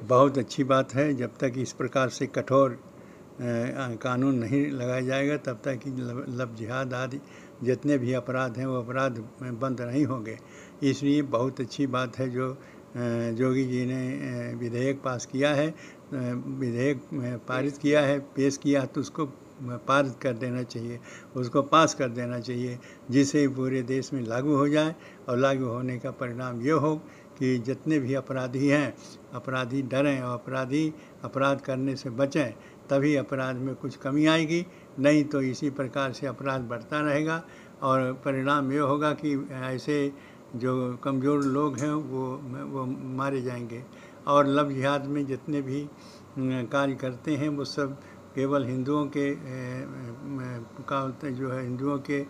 बहुत अच्छी बात है। जब तक इस प्रकार से कठोर कानून नहीं लगाया जाएगा तब तक लव जिहाद आदि जितने भी अपराध हैं वो अपराध बंद नहीं होंगे। इसलिए बहुत अच्छी बात है जो जोगी जी ने विधेयक पास किया है, विधेयक पारित किया है, पेश किया तो उसको पारित कर देना चाहिए, उसको पास कर देना चाहिए, जिससे पूरे देश में लागू हो जाए। और लागू होने का परिणाम ये हो कि जितने भी अपराधी हैं, अपराधी डरें और अपराध करने से बचें, तभी अपराध में कुछ कमी आएगी। नहीं तो इसी प्रकार से अपराध बढ़ता रहेगा और परिणाम ये होगा कि ऐसे जो कमज़ोर लोग हैं वो मारे जाएंगे। और लव जिहाद में जितने भी कार्य करते हैं वो सब केवल हिंदुओं के जो है हिंदुओं के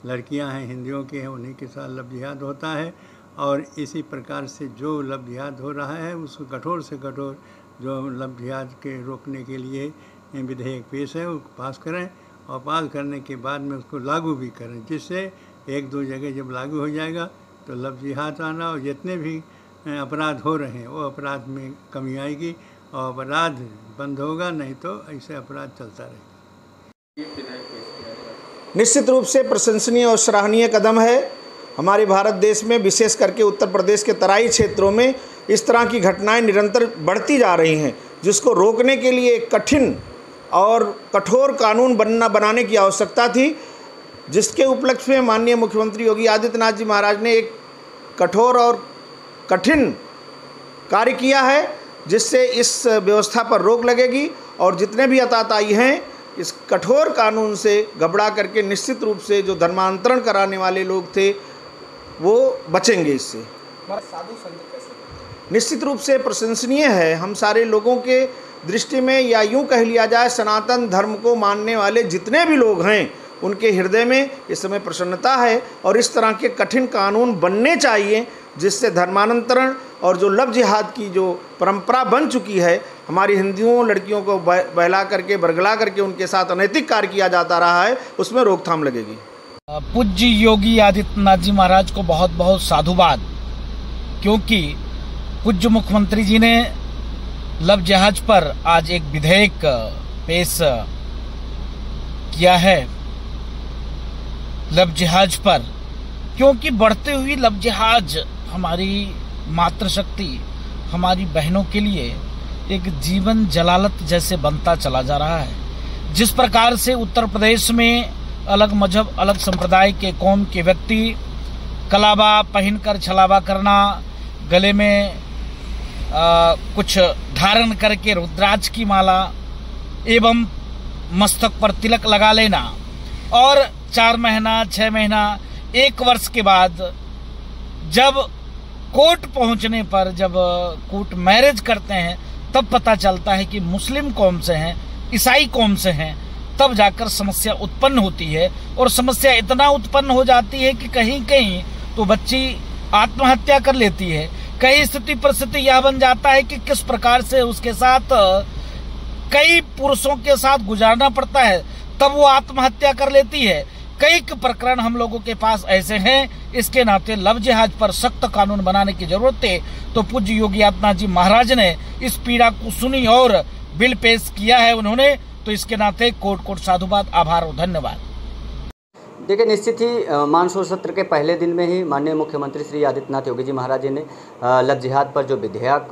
लड़कियां हैं, हिंदुओं के हैं, उन्हीं के साथ लव जिहाद होता है। और इसी प्रकार से जो लव जिहाद हो रहा है उसको कठोर से कठोर जो लव जिहाद के रोकने के लिए विधेयक पेश है उसको पास करें और पास करने के बाद में उसको लागू भी करें, जिससे एक दो जगह जब लागू हो जाएगा तो लव जिहाद आना और जितने भी अपराध हो रहे हैं वो अपराध में कमी आएगी और अपराध बंद होगा। नहीं तो ऐसे अपराध चलता रहेगा। निश्चित रूप से प्रशंसनीय और सराहनीय कदम है। हमारे भारत देश में विशेष करके उत्तर प्रदेश के तराई क्षेत्रों में इस तरह की घटनाएं निरंतर बढ़ती जा रही हैं, जिसको रोकने के लिए एक कठिन और कठोर कानून बनाने की आवश्यकता थी, जिसके उपलक्ष्य में माननीय मुख्यमंत्री योगी आदित्यनाथ जी महाराज ने एक कठोर और कठिन कार्य किया है, जिससे इस व्यवस्था पर रोक लगेगी और जितने भी आतताई हैं इस कठोर कानून से घबरा करके निश्चित रूप से जो धर्मांतरण कराने वाले लोग थे वो बचेंगे। इससे निश्चित रूप से प्रशंसनीय है। हम सारे लोगों के दृष्टि में, या यूं कह लिया जाए सनातन धर्म को मानने वाले जितने भी लोग हैं उनके हृदय में इस समय प्रसन्नता है और इस तरह के कठिन कानून बनने चाहिए, जिससे धर्मांतरण और जो लव जिहाद की जो परंपरा बन चुकी है, हमारी हिंदुओं लड़कियों को बहला करके बरगला करके उनके साथ अनैतिक कार्य किया जाता रहा है, उसमें रोकथाम लगेगी। पूज्य योगी आदित्यनाथ जी महाराज को बहुत बहुत साधुवाद, क्योंकि पूज्य मुख्यमंत्री जी ने लव जिहाद पर आज एक विधेयक पेश किया है। लव जिहाद पर, क्योंकि बढ़ते हुए लव जिहाद हमारी मातृशक्ति, हमारी बहनों के लिए एक जीवन जलालत जैसे बनता चला जा रहा है। जिस प्रकार से उत्तर प्रदेश में अलग मजहब, अलग संप्रदाय के कौम के व्यक्ति कलावा पहनकर छलावा करना, गले में कुछ धारण करके रुद्राक्ष की माला एवं मस्तक पर तिलक लगा लेना, और 4 महीना 6 महीना 1 वर्ष के बाद जब कोर्ट पहुंचने पर, जब कोर्ट मैरिज करते हैं, तब पता चलता है कि मुस्लिम कौम से हैं, ईसाई कौम से हैं, तब जाकर समस्या उत्पन्न होती है। और समस्या इतना उत्पन्न हो जाती है कि कहीं कहीं तो बच्ची आत्महत्या कर लेती है। कई स्थिति परिस्थिति यह बन जाता है कि किस प्रकार से उसके साथ कई पुरुषों के साथ गुजारना पड़ता है, तब वो आत्महत्या कर लेती है। कई प्रकरण हम लोगों के पास ऐसे हैं। इसके नाते लव जिहाद पर सख्त कानून बनाने की जरूरत है। तो पूज्य योगी आदित्यनाथ जी महाराज ने इस पीड़ा को सुनी और बिल पेश किया है उन्होंने, तो इसके नाते कोट साधुवाद, आभार और धन्यवाद। देखिए, निश्चित ही मानसून सत्र के पहले दिन में ही माननीय मुख्यमंत्री श्री आदित्यनाथ योगी जी महाराज जी ने लव जिहाद पर जो विधेयक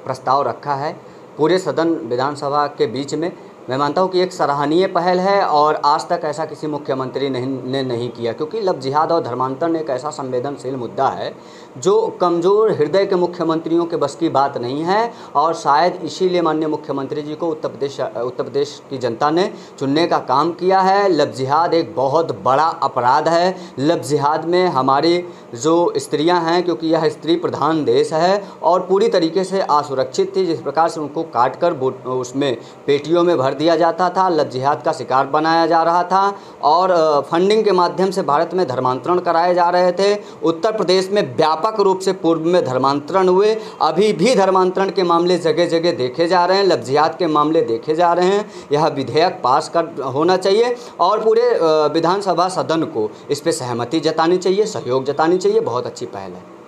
प्रस्ताव रखा है पूरे सदन विधानसभा के बीच में, मैं मानता हूं कि एक सराहनीय पहल है और आज तक ऐसा किसी मुख्यमंत्री ने नहीं किया, क्योंकि लव जिहाद और धर्मांतरण एक ऐसा संवेदनशील मुद्दा है जो कमज़ोर हृदय के मुख्यमंत्रियों के बस की बात नहीं है। और शायद इसीलिए माननीय मुख्यमंत्री जी को उत्तर प्रदेश की जनता ने चुनने का काम किया है। लव जिहाद एक बहुत बड़ा अपराध है। लव जिहाद में हमारी जो स्त्रियां हैं, क्योंकि यह स्त्री प्रधान देश है और पूरी तरीके से असुरक्षित थी, जिस प्रकार से उनको काट कर उसमें पेटियों में भर दिया जाता था, लव जिहाद का शिकार बनाया जा रहा था और फंडिंग के माध्यम से भारत में धर्मांतरण कराए जा रहे थे। उत्तर प्रदेश में व्यापक रूप से पूर्व में धर्मांतरण हुए, अभी भी धर्मांतरण के मामले जगह जगह देखे जा रहे हैं, लव जिहाद के मामले देखे जा रहे हैं। यह विधेयक पास होना चाहिए और पूरे विधानसभा सदन को इस पर सहमति जतानी चाहिए, सहयोग जतानी चाहिए। बहुत अच्छी पहल है।